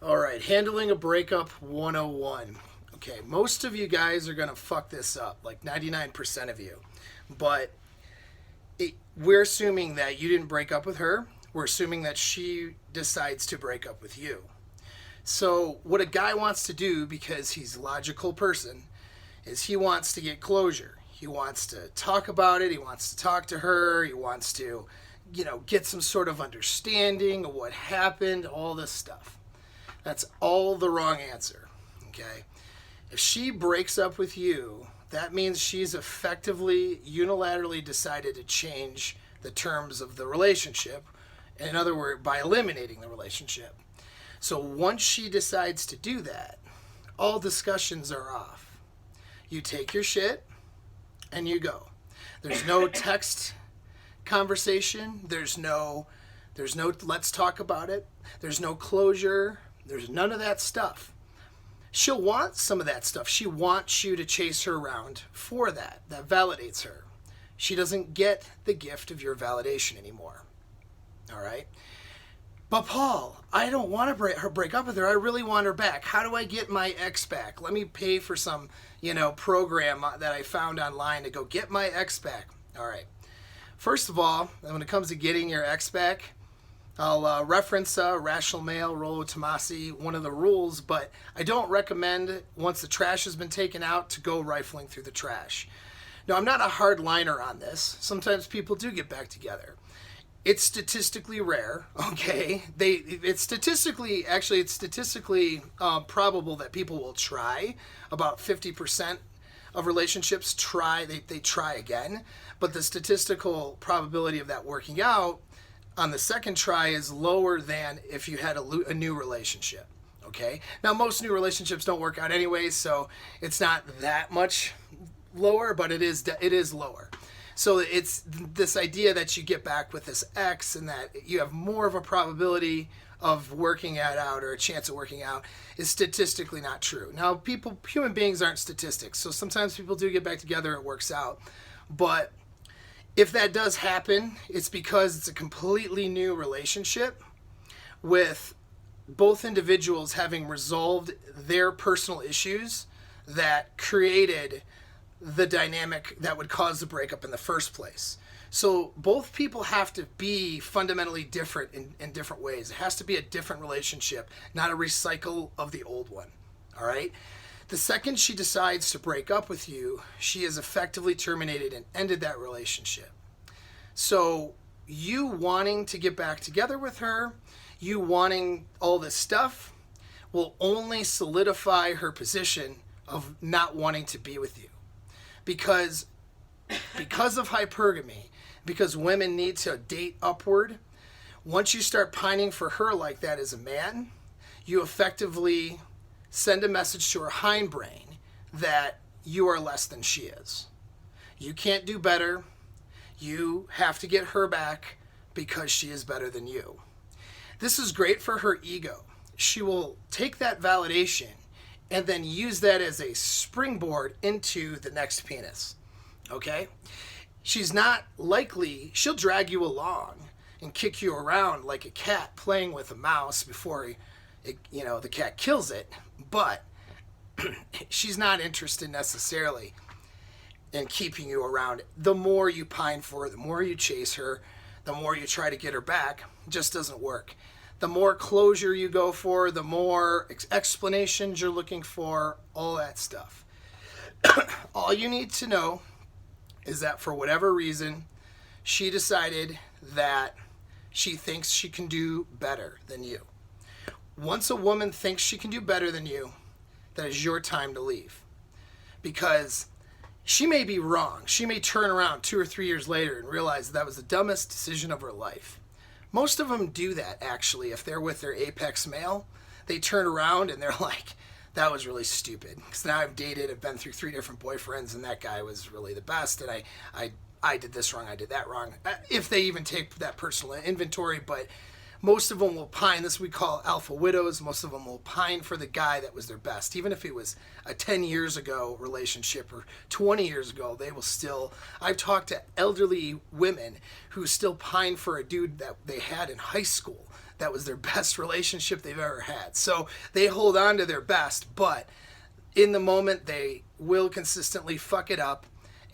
All right, handling a breakup 101. Okay, most of you guys are going to fuck this up, like 99% of you. But we're assuming that you didn't break up with her. We're assuming that she decides to break up with you. So, what a guy wants to do, because he's a logical person, is he wants to get closure. He wants to talk about it. He wants to talk to her. He wants to, get some sort of understanding of what happened, all this stuff. That's all the wrong answer. Okay? If she breaks up with you, that means she's effectively unilaterally decided to change the terms of the relationship. In other words, by eliminating the relationship. So once she decides to do that, all discussions are off. You take your shit and you go. There's no text conversation. There's no let's talk about it. There's no closure. There's none of that stuff. She'll want some of that stuff. She wants you to chase her around for that. That validates her. She doesn't get the gift of your validation anymore. All right? But Paul, I don't want to break up with her. I really want her back. How do I get my ex back? Let me pay for some, program that I found online to go get my ex back. All right. First of all, when it comes to getting your ex back, I'll reference Rational Male, Rollo Tomasi, one of the rules, but I don't recommend, once the trash has been taken out, to go rifling through the trash. Now, I'm not a hard liner on this. Sometimes people do get back together. It's statistically rare, okay? It's statistically probable that people will try. About 50% of relationships they try again, but the statistical probability of that working out on the second try is lower than if you had a new relationship. Okay. Now, most new relationships don't work out anyway, so it's not that much lower, but it is lower. So it's this idea that you get back with this ex and that you have more of a probability of working it out, or a chance of working out, is statistically not true. Now, human beings aren't statistics, so sometimes people do get back together, it works out, but if that does happen, it's because it's a completely new relationship with both individuals having resolved their personal issues that created the dynamic that would cause the breakup in the first place. So both people have to be fundamentally different in different ways. It has to be a different relationship, not a recycle of the old one. All right? The second she decides to break up with you, she has effectively terminated and ended that relationship. So you wanting to get back together with her, you wanting all this stuff, will only solidify her position of not wanting to be with you. Because of hypergamy, because women need to date upward, once you start pining for her like that as a man, you effectively send a message to her hindbrain that you are less than she is. You can't do better. You have to get her back because she is better than you. This is great for her ego. She will take that validation and then use that as a springboard into the next penis. Okay? She's not likely, she'll drag you along and kick you around like a cat playing with a mouse before the cat kills it, but she's not interested necessarily in keeping you around. The more you pine for her, the more you chase her, the more you try to get her back, it just doesn't work. The more closure you go for, the more explanations you're looking for, all that stuff. All you need to know is that for whatever reason, she decided that she thinks she can do better than you. Once a woman thinks she can do better than you, that is your time to leave. Because she may be wrong. She may turn around 2 or 3 years later and realize that was the dumbest decision of her life. Most of them do that, actually. If they're with their apex male, they turn around and they're like, that was really stupid. Because now I've been through 3 different boyfriends, and that guy was really the best, and I did this wrong, I did that wrong. If they even take that personal inventory, but most of them will pine. This we call alpha widows. Most of them will pine for the guy that was their best. Even if it was a 10 years ago relationship or 20 years ago, they will still... I've talked to elderly women who still pine for a dude that they had in high school that was their best relationship they've ever had. So they hold on to their best, but in the moment they will consistently fuck it up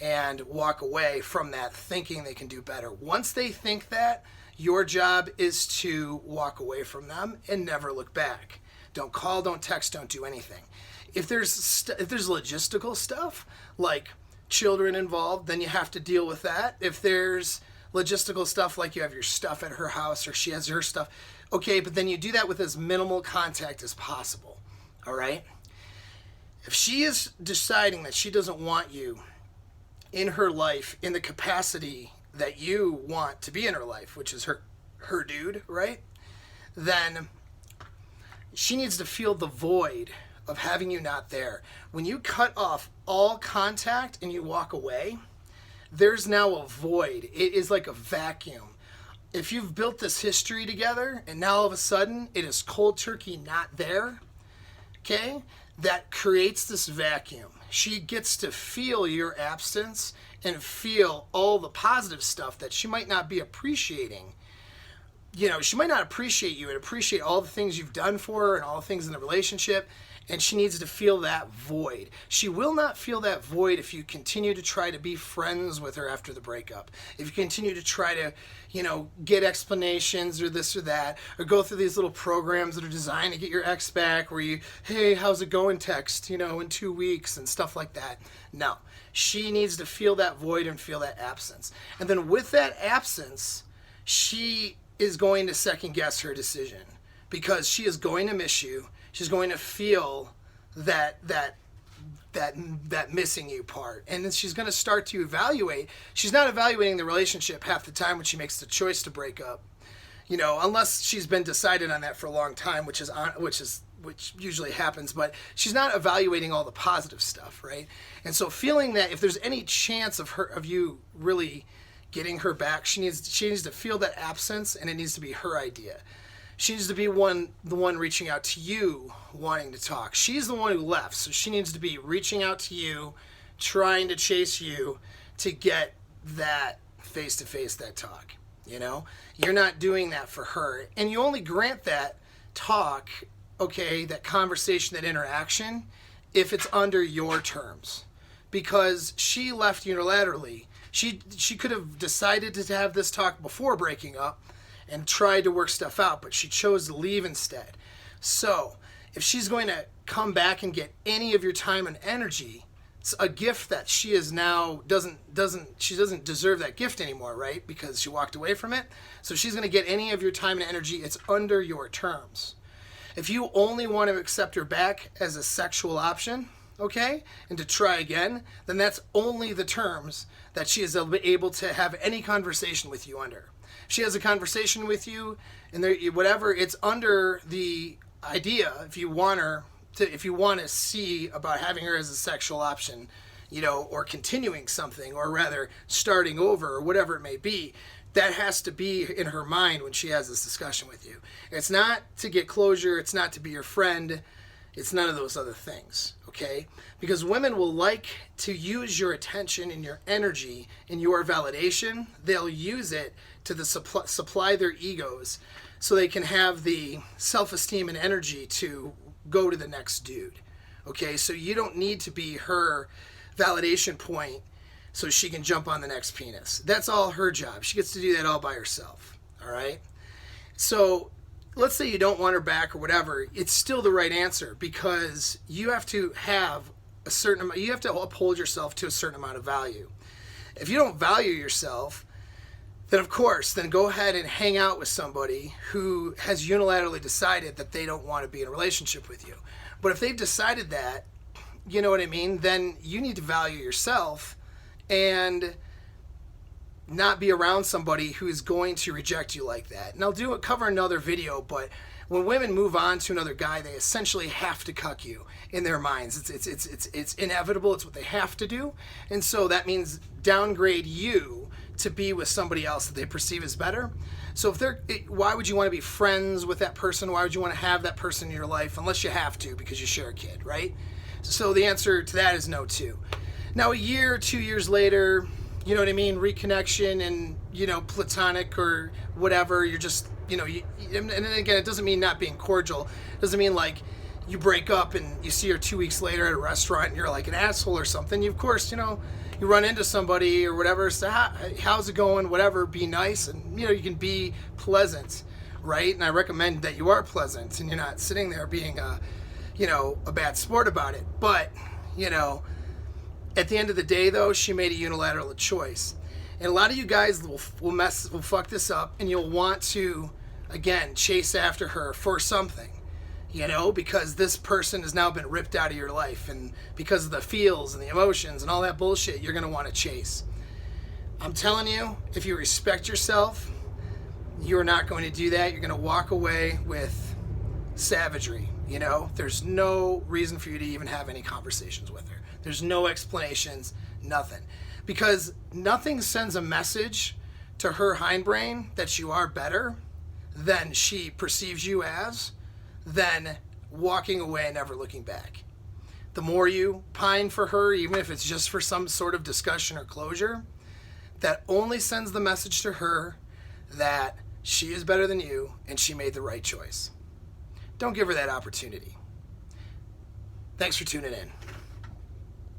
and walk away from that thinking they can do better. Once they think that, your job is to walk away from them and never look back. Don't call, don't text, don't do anything. If there's logistical stuff like children involved, then you have to deal with that. If there's logistical stuff like you have your stuff at her house or she has her stuff, okay, but then you do that with as minimal contact as possible, all right? If she is deciding that she doesn't want you in her life in the capacity that you want to be in her life, which is her dude, right? Then she needs to feel the void of having you not there. When you cut off all contact and you walk away, there's now a void. It is like a vacuum. If you've built this history together and now all of a sudden it is cold turkey not there, okay, that creates this vacuum. She gets to feel your absence and feel all the positive stuff that she might not be appreciating. You know, she might not appreciate you and appreciate all the things you've done for her and all the things in the relationship, and she needs to feel that void. She will not feel that void if you continue to try to be friends with her after the breakup. If you continue to try to, you know, get explanations or this or that, or go through these little programs that are designed to get your ex back where you, hey, how's it going text, you know, in 2 weeks and stuff like that. No, she needs to feel that void and feel that absence. And then with that absence, she is going to second guess her decision because she is going to miss you. She's going to feel that missing you part. And then she's going to start to evaluate. She's not evaluating the relationship half the time when she makes the choice to break up. You know, unless she's been decided on that for a long time, which usually happens, but she's not evaluating all the positive stuff, right? And so feeling that if there's any chance of you really getting her back, she needs to feel that absence, and it needs to be her idea. She needs to be the one reaching out to you, wanting to talk. She's the one who left, so she needs to be reaching out to you, trying to chase you to get that face-to-face, that talk. You know, you're not doing that for her, and you only grant that talk, okay, that conversation, that interaction, if it's under your terms, because she left unilaterally. She could have decided to have this talk before breaking up and tried to work stuff out, but she chose to leave instead. So if she's going to come back and get any of your time and energy, it's a gift that she is now doesn't deserve that gift anymore, right? Because she walked away from it. So she's going to get any of your time and energy. It's under your terms. If you only want to accept her back as a sexual option, okay, and to try again, then that's only the terms that she is able to have any conversation with you under. If she has a conversation with you and whatever, it's under the idea, if you want to see about having her as a sexual option, you know, or continuing something, or rather starting over, or whatever it may be, that has to be in her mind when she has this discussion with you. It's not to get closure. It's not to be your friend. It's none of those other things, okay? Because women will like to use your attention and your energy and your validation. They'll use it to supply their egos so they can have the self-esteem and energy to go to the next dude, okay? So you don't need to be her validation point so she can jump on the next penis. That's all her job. She gets to do that all by herself, all right? So let's say you don't want her back or whatever, it's still the right answer because you have to have a certain amount, you have to uphold yourself to a certain amount of value. If you don't value yourself, then of course, then go ahead and hang out with somebody who has unilaterally decided that they don't want to be in a relationship with you. But if they've decided that, you know what I mean, then you need to value yourself and not be around somebody who is going to reject you like that. And I'll cover another video, but when women move on to another guy, they essentially have to cuck you in their minds. It's inevitable. It's what they have to do. And so that means downgrade you to be with somebody else that they perceive as better. So why would you want to be friends with that person? Why would you want to have that person in your life unless you have to because you share a kid, right? So the answer to that is no too. Now a year, 2 years later, you know what I mean, reconnection and, you know, platonic or whatever, you're just and then again, it doesn't mean not being cordial. It doesn't mean like you break up and you see her 2 weeks later at a restaurant and you're like an asshole or something. You, of course, you run into somebody or whatever, so how's it going, whatever, be nice, and you can be pleasant, right? And I recommend that you are pleasant and you're not sitting there being a bad sport about it. But at the end of the day, though, she made a unilateral choice. And a lot of you guys will fuck this up, and you'll want to, again, chase after her for something, because this person has now been ripped out of your life, and because of the feels and the emotions and all that bullshit, you're going to want to chase. I'm telling you, if you respect yourself, you're not going to do that. You're going to walk away with savagery. There's no reason for you to even have any conversations with her. There's no explanations, nothing. Because nothing sends a message to her hindbrain that you are better than she perceives you as, than walking away and never looking back. The more you pine for her, even if it's just for some sort of discussion or closure, that only sends the message to her that she is better than you and she made the right choice. Don't give her that opportunity. Thanks for tuning in.